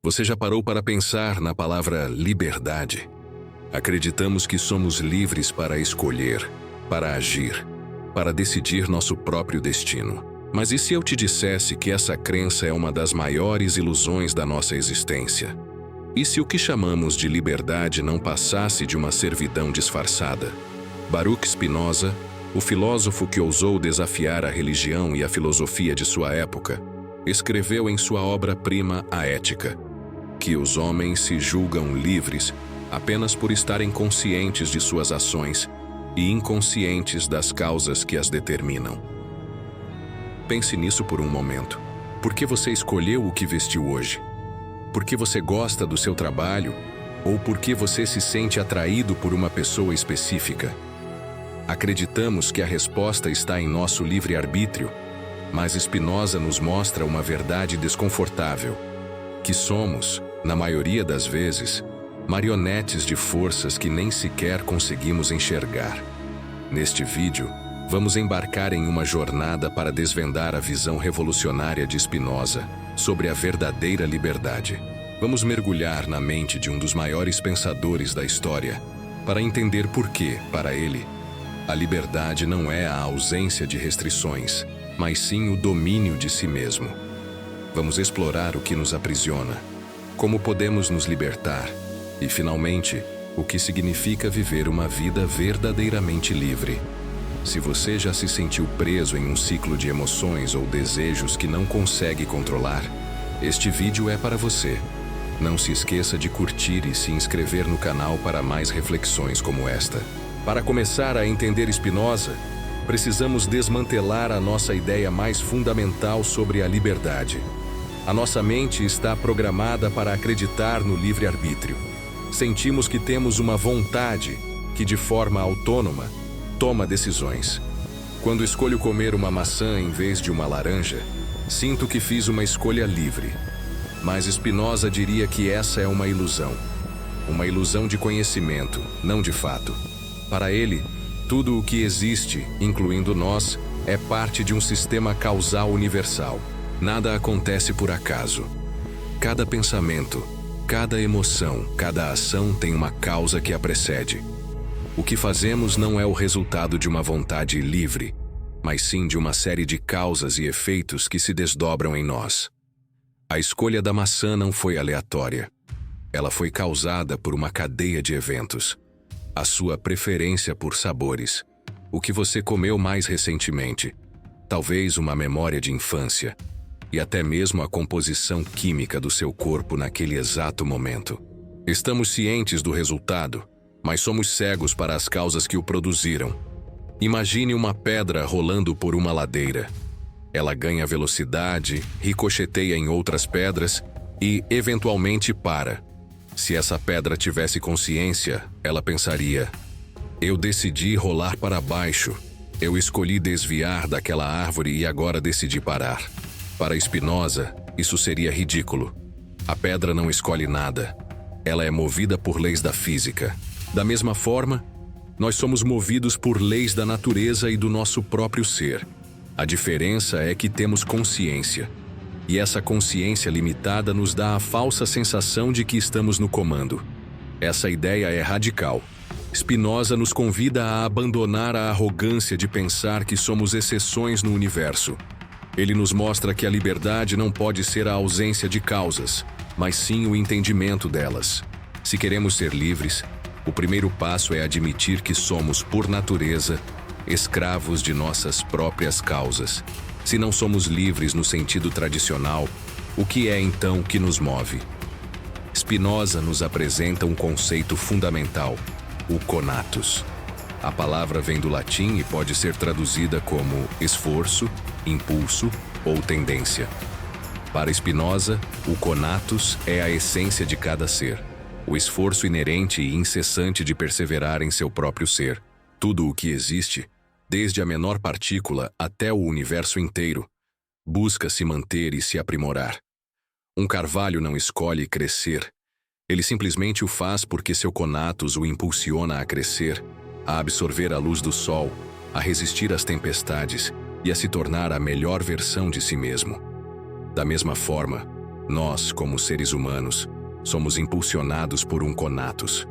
Você já parou para pensar na palavra liberdade? Acreditamos que somos livres para escolher, para agir, para decidir nosso próprio destino. Mas e se eu te dissesse que essa crença é uma das maiores ilusões da nossa existência? E se o que chamamos de liberdade não passasse de uma servidão disfarçada? Baruch Spinoza, o filósofo que ousou desafiar a religião e a filosofia de sua época, escreveu em sua obra-prima A Ética, que os homens se julgam livres apenas por estarem conscientes de suas ações e inconscientes das causas que as determinam. Pense nisso por um momento. Por que você escolheu o que vestiu hoje? Por que você gosta do seu trabalho? Ou por que você se sente atraído por uma pessoa específica? Acreditamos que a resposta está em nosso livre-arbítrio, mas Spinoza nos mostra uma verdade desconfortável, que somos, na maioria das vezes, marionetes de forças que nem sequer conseguimos enxergar. Neste vídeo, vamos embarcar em uma jornada para desvendar a visão revolucionária de Spinoza sobre a verdadeira liberdade. Vamos mergulhar na mente de um dos maiores pensadores da história para entender por que, para ele, a liberdade não é a ausência de restrições, mas sim o domínio de si mesmo. Vamos explorar o que nos aprisiona, como podemos nos libertar e, finalmente, o que significa viver uma vida verdadeiramente livre. Se você já se sentiu preso em um ciclo de emoções ou desejos que não consegue controlar, este vídeo é para você. Não se esqueça de curtir e se inscrever no canal para mais reflexões como esta. Para começar a entender Spinoza, precisamos desmantelar a nossa ideia mais fundamental sobre a liberdade. A nossa mente está programada para acreditar no livre-arbítrio. Sentimos que temos uma vontade que, de forma autônoma, toma decisões. Quando escolho comer uma maçã em vez de uma laranja, sinto que fiz uma escolha livre. Mas Spinoza diria que essa é uma ilusão. Uma ilusão de conhecimento, não de fato. Para ele, tudo o que existe, incluindo nós, é parte de um sistema causal universal. Nada acontece por acaso. Cada pensamento, cada emoção, cada ação tem uma causa que a precede. O que fazemos não é o resultado de uma vontade livre, mas sim de uma série de causas e efeitos que se desdobram em nós. A escolha da maçã não foi aleatória. Ela foi causada por uma cadeia de eventos. A sua preferência por sabores, o que você comeu mais recentemente, talvez uma memória de infância, e até mesmo a composição química do seu corpo naquele exato momento. Estamos cientes do resultado, mas somos cegos para as causas que o produziram. Imagine uma pedra rolando por uma ladeira. Ela ganha velocidade, ricocheteia em outras pedras e, eventualmente, para. Se essa pedra tivesse consciência, ela pensaria: eu decidi rolar para baixo, eu escolhi desviar daquela árvore e agora decidi parar. Para Spinoza, isso seria ridículo. A pedra não escolhe nada. Ela é movida por leis da física. Da mesma forma, nós somos movidos por leis da natureza e do nosso próprio ser. A diferença é que temos consciência. E essa consciência limitada nos dá a falsa sensação de que estamos no comando. Essa ideia é radical. Spinoza nos convida a abandonar a arrogância de pensar que somos exceções no universo. Ele nos mostra que a liberdade não pode ser a ausência de causas, mas sim o entendimento delas. Se queremos ser livres, o primeiro passo é admitir que somos, por natureza, escravos de nossas próprias causas. Se não somos livres no sentido tradicional, o que é então que nos move? Spinoza nos apresenta um conceito fundamental, o conatus. A palavra vem do latim e pode ser traduzida como esforço, impulso ou tendência. Para Spinoza, o conatus é a essência de cada ser, o esforço inerente e incessante de perseverar em seu próprio ser. Tudo o que existe, desde a menor partícula até o universo inteiro, busca se manter e se aprimorar. Um carvalho não escolhe crescer, ele simplesmente o faz porque seu conatus o impulsiona a crescer, a absorver a luz do sol, a resistir às tempestades e a se tornar a melhor versão de si mesmo. Da mesma forma, Nós, como seres humanos, somos impulsionados por um conatus.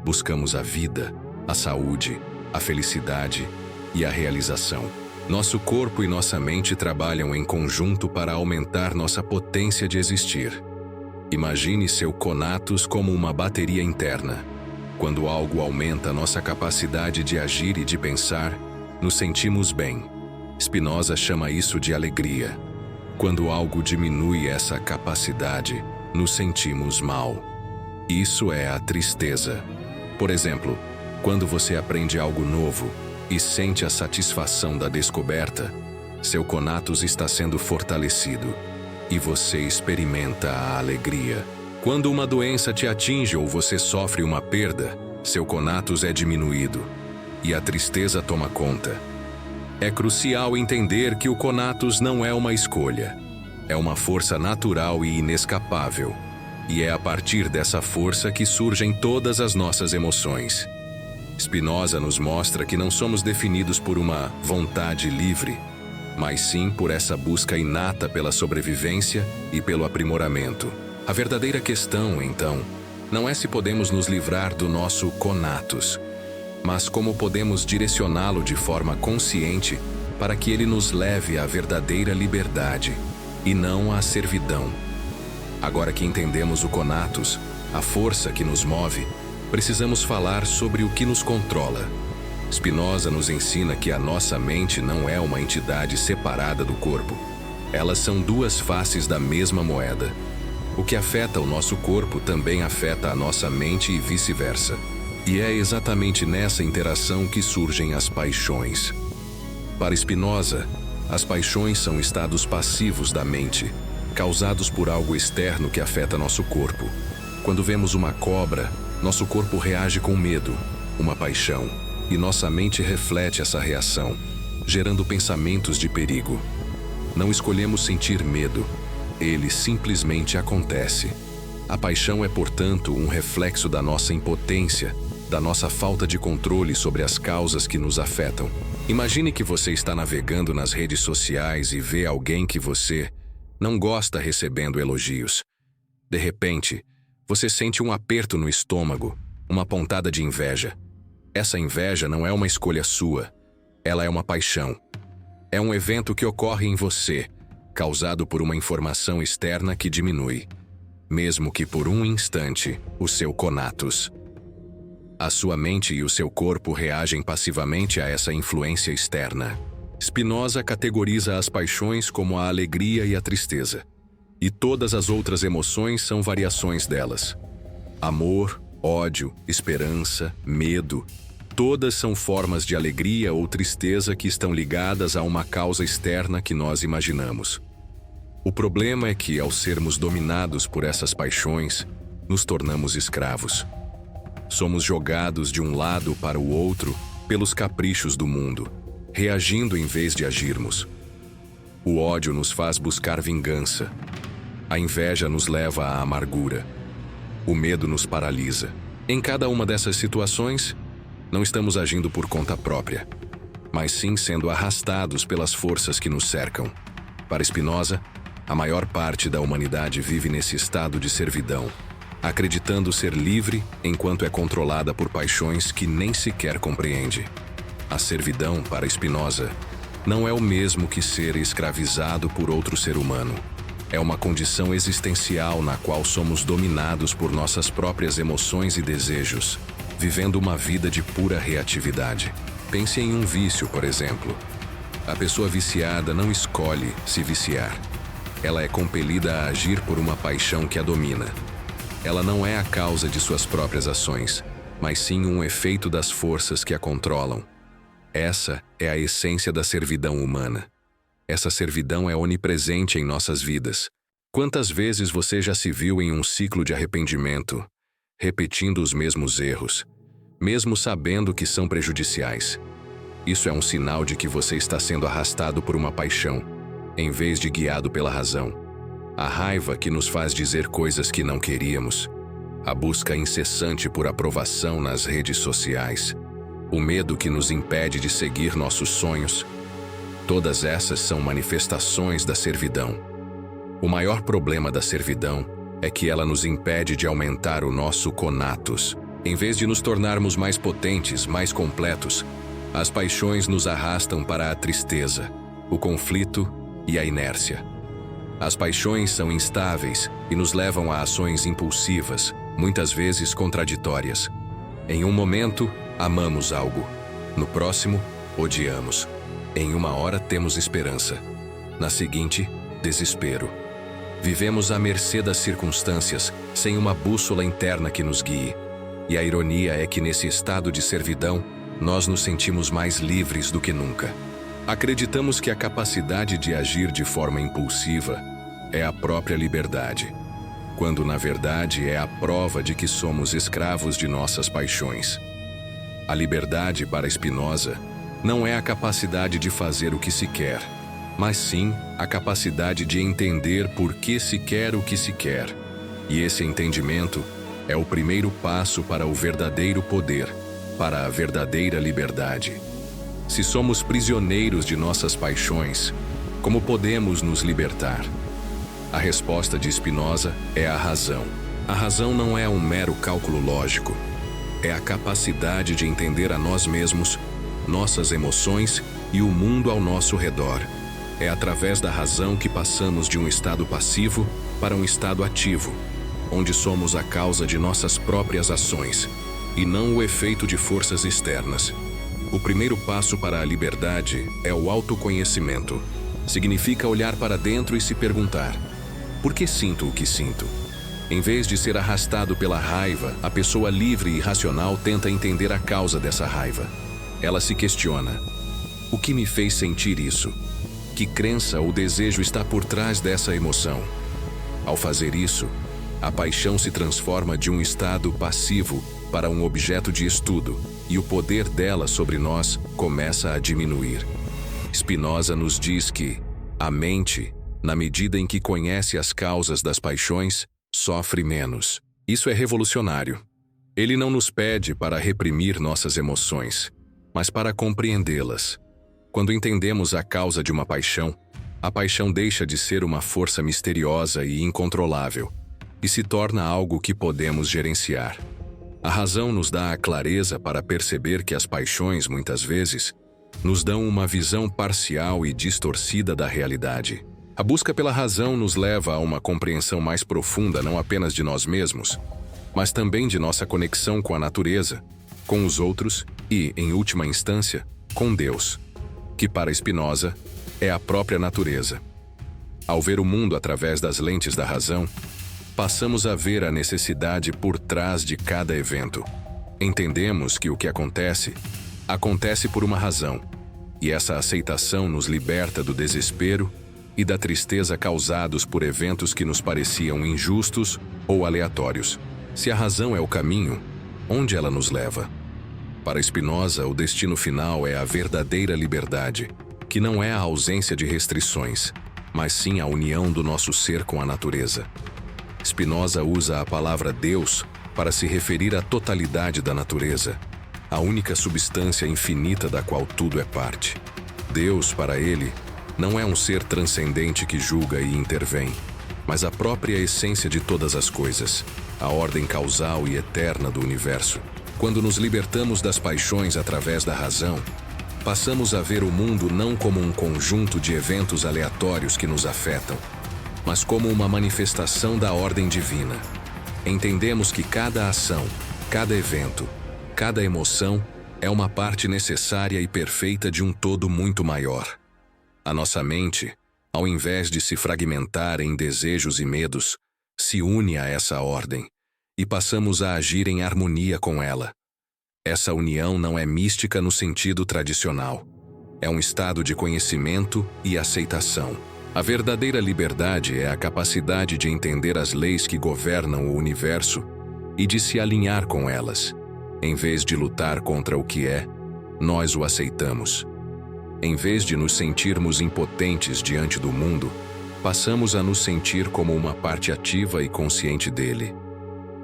Buscamos a vida, a saúde, a felicidade e a realização. Nosso corpo e nossa mente trabalham em conjunto para aumentar nossa potência de existir. Imagine seu conatus como uma bateria interna. Quando algo aumenta nossa capacidade de agir e de pensar, nos sentimos bem. Spinoza chama isso de alegria. Quando algo diminui essa capacidade, nos sentimos mal. Isso é a tristeza. Por exemplo, quando você aprende algo novo e sente a satisfação da descoberta, seu conatus está sendo fortalecido e você experimenta a alegria. Quando uma doença te atinge ou você sofre uma perda, seu conatus é diminuído e a tristeza toma conta. É crucial entender que o conatus não é uma escolha. É uma força natural e inescapável. E é a partir dessa força que surgem todas as nossas emoções. Spinoza nos mostra que não somos definidos por uma vontade livre, mas sim por essa busca inata pela sobrevivência e pelo aprimoramento. A verdadeira questão, então, não é se podemos nos livrar do nosso conatus, mas como podemos direcioná-lo de forma consciente para que ele nos leve à verdadeira liberdade e não à servidão. Agora que entendemos o conatus, a força que nos move, precisamos falar sobre o que nos controla. Spinoza nos ensina que a nossa mente não é uma entidade separada do corpo. Elas são duas faces da mesma moeda. O que afeta o nosso corpo também afeta a nossa mente e vice-versa. E é exatamente nessa interação que surgem as paixões. Para Spinoza, as paixões são estados passivos da mente, causados por algo externo que afeta nosso corpo. Quando vemos uma cobra, nosso corpo reage com medo, uma paixão, e nossa mente reflete essa reação, gerando pensamentos de perigo. Não escolhemos sentir medo, ele simplesmente acontece. A paixão é, portanto, um reflexo da nossa impotência, da nossa falta de controle sobre as causas que nos afetam. Imagine que você está navegando nas redes sociais e vê alguém que você não gosta recebendo elogios. De repente, você sente um aperto no estômago, uma pontada de inveja. Essa inveja não é uma escolha sua, ela é uma paixão. É um evento que ocorre em você, causado por uma informação externa que diminui, mesmo que por um instante, o seu conatus. A sua mente e o seu corpo reagem passivamente a essa influência externa. Spinoza categoriza as paixões como a alegria e a tristeza. E todas as outras emoções são variações delas. Amor, ódio, esperança, medo, todas são formas de alegria ou tristeza que estão ligadas a uma causa externa que nós imaginamos. O problema é que, ao sermos dominados por essas paixões, nos tornamos escravos. Somos jogados de um lado para o outro pelos caprichos do mundo, reagindo em vez de agirmos. O ódio nos faz buscar vingança. A inveja nos leva à amargura. O medo nos paralisa. Em cada uma dessas situações, não estamos agindo por conta própria, mas sim sendo arrastados pelas forças que nos cercam. Para Spinoza, a maior parte da humanidade vive nesse estado de servidão, acreditando ser livre enquanto é controlada por paixões que nem sequer compreende. A servidão, para Spinoza, não é o mesmo que ser escravizado por outro ser humano. É uma condição existencial na qual somos dominados por nossas próprias emoções e desejos, vivendo uma vida de pura reatividade. Pense em um vício, por exemplo. A pessoa viciada não escolhe se viciar. Ela é compelida a agir por uma paixão que a domina. Ela não é a causa de suas próprias ações, mas sim um efeito das forças que a controlam. Essa é a essência da servidão humana. Essa servidão é onipresente em nossas vidas. Quantas vezes você já se viu em um ciclo de arrependimento, repetindo os mesmos erros, mesmo sabendo que são prejudiciais? Isso é um sinal de que você está sendo arrastado por uma paixão, em vez de guiado pela razão. A raiva que nos faz dizer coisas que não queríamos, a busca incessante por aprovação nas redes sociais, o medo que nos impede de seguir nossos sonhos, todas essas são manifestações da servidão. O maior problema da servidão é que ela nos impede de aumentar o nosso conatus. Em vez de nos tornarmos mais potentes, mais completos, as paixões nos arrastam para a tristeza, o conflito e a inércia. As paixões são instáveis e nos levam a ações impulsivas, muitas vezes contraditórias. Em um momento, amamos algo. No próximo, odiamos. Em uma hora temos esperança. Na seguinte, desespero. Vivemos à mercê das circunstâncias, sem uma bússola interna que nos guie. E a ironia é que nesse estado de servidão, nós nos sentimos mais livres do que nunca. Acreditamos que a capacidade de agir de forma impulsiva é a própria liberdade, quando na verdade é a prova de que somos escravos de nossas paixões. A liberdade para Spinoza não é a capacidade de fazer o que se quer, mas sim a capacidade de entender por que se quer o que se quer. E esse entendimento é o primeiro passo para o verdadeiro poder, para a verdadeira liberdade. Se somos prisioneiros de nossas paixões, como podemos nos libertar? A resposta de Spinoza é a razão. A razão não é um mero cálculo lógico. É a capacidade de entender a nós mesmos, nossas emoções e o mundo ao nosso redor. É através da razão que passamos de um estado passivo para um estado ativo, onde somos a causa de nossas próprias ações, e não o efeito de forças externas. O primeiro passo para a liberdade é o autoconhecimento. Significa olhar para dentro e se perguntar: por que sinto o que sinto? Em vez de ser arrastado pela raiva, a pessoa livre e racional tenta entender a causa dessa raiva. Ela se questiona: o que me fez sentir isso? Que crença ou desejo está por trás dessa emoção? Ao fazer isso, a paixão se transforma de um estado passivo para um objeto de estudo, e o poder dela sobre nós começa a diminuir. Spinoza nos diz que a mente, na medida em que conhece as causas das paixões, sofre menos. Isso é revolucionário. Ele não nos pede para reprimir nossas emoções, mas para compreendê-las. Quando entendemos a causa de uma paixão, a paixão deixa de ser uma força misteriosa e incontrolável e se torna algo que podemos gerenciar. A razão nos dá a clareza para perceber que as paixões, muitas vezes, nos dão uma visão parcial e distorcida da realidade. A busca pela razão nos leva a uma compreensão mais profunda não apenas de nós mesmos, mas também de nossa conexão com a natureza, com os outros e, em última instância, com Deus, que para Spinoza é a própria natureza. Ao ver o mundo através das lentes da razão, passamos a ver a necessidade por trás de cada evento. Entendemos que o que acontece, acontece por uma razão, e essa aceitação nos liberta do desespero e da tristeza causados por eventos que nos pareciam injustos ou aleatórios. Se a razão é o caminho, onde ela nos leva? Para Spinoza, o destino final é a verdadeira liberdade, que não é a ausência de restrições, mas sim a união do nosso ser com a natureza. Spinoza usa a palavra Deus para se referir à totalidade da natureza, a única substância infinita da qual tudo é parte. Deus, para ele, não é um ser transcendente que julga e intervém, mas a própria essência de todas as coisas, a ordem causal e eterna do universo. Quando nos libertamos das paixões através da razão, passamos a ver o mundo não como um conjunto de eventos aleatórios que nos afetam, mas como uma manifestação da ordem divina. Entendemos que cada ação, cada evento, cada emoção é uma parte necessária e perfeita de um todo muito maior. A nossa mente, ao invés de se fragmentar em desejos e medos, se une a essa ordem e passamos a agir em harmonia com ela. Essa união não é mística no sentido tradicional. É um estado de conhecimento e aceitação. A verdadeira liberdade é a capacidade de entender as leis que governam o universo e de se alinhar com elas. Em vez de lutar contra o que é, nós o aceitamos. Em vez de nos sentirmos impotentes diante do mundo, passamos a nos sentir como uma parte ativa e consciente dele.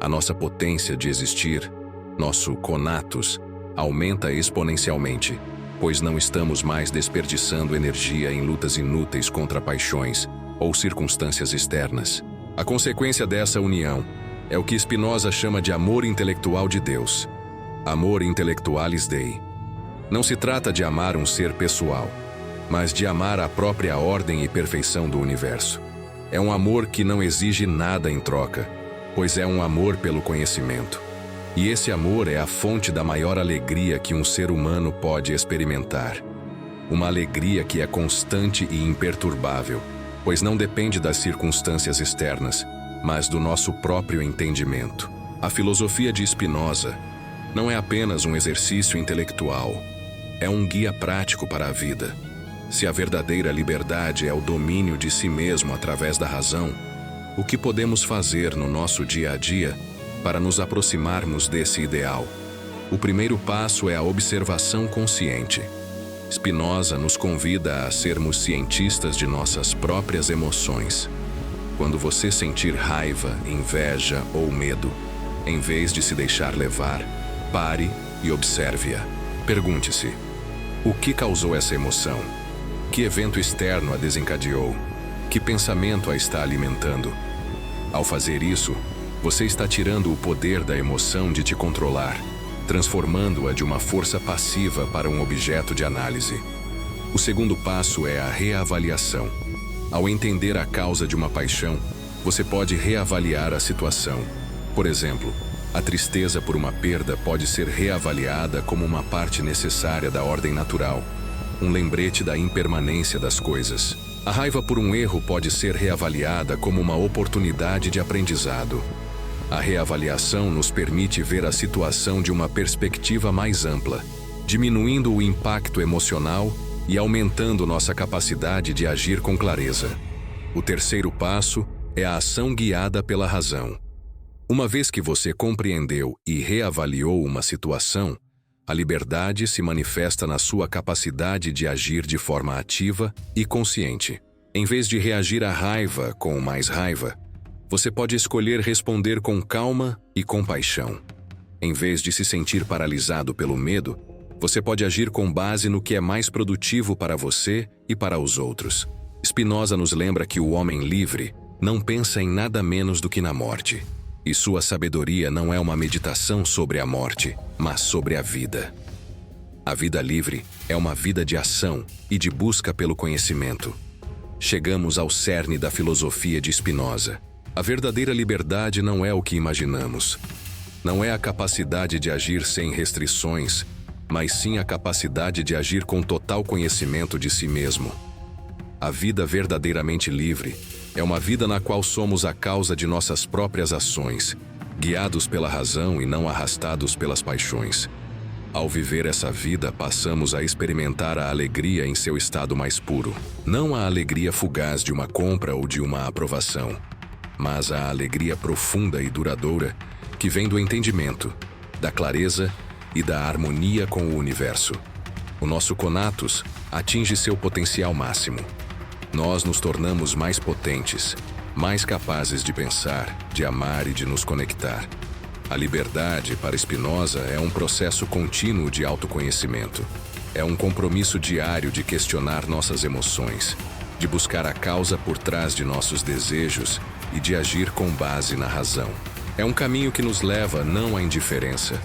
A nossa potência de existir, nosso conatus, aumenta exponencialmente, pois não estamos mais desperdiçando energia em lutas inúteis contra paixões, ou circunstâncias externas. A consequência dessa união é o que Spinoza chama de amor intelectual de Deus. Amor intellectualis Dei. Não se trata de amar um ser pessoal, mas de amar a própria ordem e perfeição do universo. É um amor que não exige nada em troca, pois é um amor pelo conhecimento. E esse amor é a fonte da maior alegria que um ser humano pode experimentar. Uma alegria que é constante e imperturbável, pois não depende das circunstâncias externas, mas do nosso próprio entendimento. A filosofia de Spinoza não é apenas um exercício intelectual, é um guia prático para a vida. Se a verdadeira liberdade é o domínio de si mesmo através da razão, o que podemos fazer no nosso dia a dia para nos aproximarmos desse ideal? O primeiro passo é a observação consciente. Spinoza nos convida a sermos cientistas de nossas próprias emoções. Quando você sentir raiva, inveja ou medo, em vez de se deixar levar, pare e observe-a. Pergunte-se: o que causou essa emoção? Que evento externo a desencadeou? Que pensamento a está alimentando? Ao fazer isso, você está tirando o poder da emoção de te controlar, transformando-a de uma força passiva para um objeto de análise. O segundo passo é a reavaliação. Ao entender a causa de uma paixão, você pode reavaliar a situação. Por exemplo, a tristeza por uma perda pode ser reavaliada como uma parte necessária da ordem natural, um lembrete da impermanência das coisas. A raiva por um erro pode ser reavaliada como uma oportunidade de aprendizado. A reavaliação nos permite ver a situação de uma perspectiva mais ampla, diminuindo o impacto emocional e aumentando nossa capacidade de agir com clareza. O terceiro passo é a ação guiada pela razão. Uma vez que você compreendeu e reavaliou uma situação, a liberdade se manifesta na sua capacidade de agir de forma ativa e consciente. Em vez de reagir à raiva com mais raiva, você pode escolher responder com calma e compaixão. Em vez de se sentir paralisado pelo medo, você pode agir com base no que é mais produtivo para você e para os outros. Spinoza nos lembra que o homem livre não pensa em nada menos do que na morte, e sua sabedoria não é uma meditação sobre a morte, mas sobre a vida. A vida livre é uma vida de ação e de busca pelo conhecimento. Chegamos ao cerne da filosofia de Spinoza. A verdadeira liberdade não é o que imaginamos. Não é a capacidade de agir sem restrições, mas sim a capacidade de agir com total conhecimento de si mesmo. A vida verdadeiramente livre é uma vida na qual somos a causa de nossas próprias ações, guiados pela razão e não arrastados pelas paixões. Ao viver essa vida, passamos a experimentar a alegria em seu estado mais puro. Não a alegria fugaz de uma compra ou de uma aprovação, mas a alegria profunda e duradoura que vem do entendimento, da clareza e da harmonia com o universo. O nosso conatus atinge seu potencial máximo. Nós nos tornamos mais potentes, mais capazes de pensar, de amar e de nos conectar. A liberdade, para Spinoza, é um processo contínuo de autoconhecimento. É um compromisso diário de questionar nossas emoções, de buscar a causa por trás de nossos desejos e de agir com base na razão. É um caminho que nos leva não à indiferença,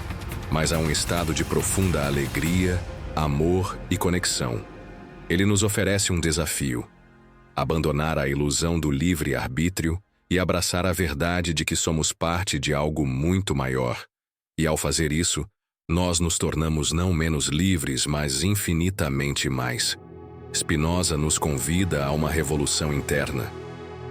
mas a um estado de profunda alegria, amor e conexão. Ele nos oferece um desafio: abandonar a ilusão do livre-arbítrio e abraçar a verdade de que somos parte de algo muito maior. E ao fazer isso, nós nos tornamos não menos livres, mas infinitamente mais. Spinoza nos convida a uma revolução interna.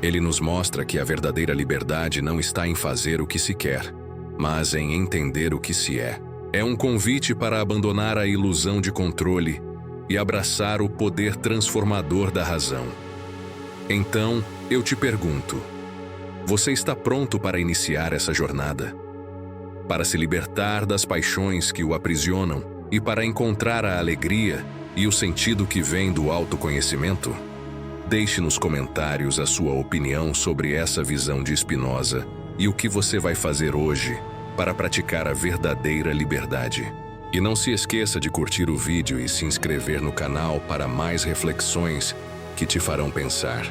Ele nos mostra que a verdadeira liberdade não está em fazer o que se quer, mas em entender o que se é. É um convite para abandonar a ilusão de controle e abraçar o poder transformador da razão. Então, eu te pergunto: você está pronto para iniciar essa jornada? Para se libertar das paixões que o aprisionam e para encontrar a alegria e o sentido que vem do autoconhecimento? Deixe nos comentários a sua opinião sobre essa visão de Spinoza e o que você vai fazer hoje para praticar a verdadeira liberdade. E não se esqueça de curtir o vídeo e se inscrever no canal para mais reflexões que te farão pensar.